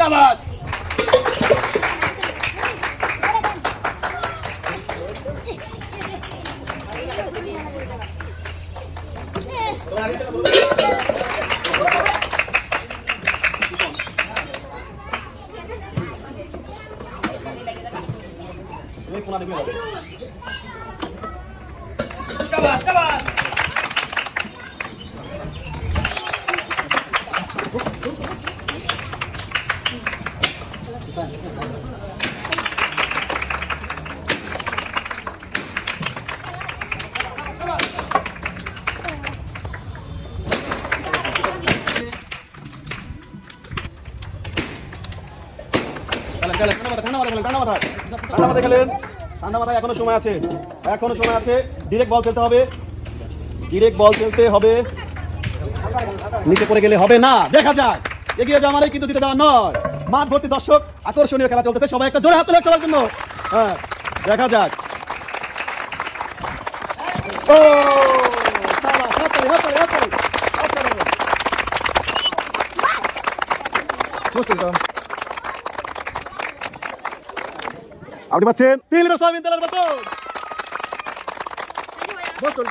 শাবাশ শাবাশ শাবাশ ঠান্ডা মাথায় এখনো সময় আছে ডিরেক্ট বল খেলতে হবে নিচে পড়ে গেলে হবে না দেখা যাক এগিয়ে যাওয়া মানে কিন্তু দিতে দেওয়া নয় মাঠ ভর্তি দর্শক আকর্ষণীয় খেলা চলতেছে সবাই একটা জোরে হাত তুলে চলার জন্য হ্যাঁ দেখা যাক ও আপনি পাচ্ছেন 3 লিটার সয়াবিন তেলের বোতল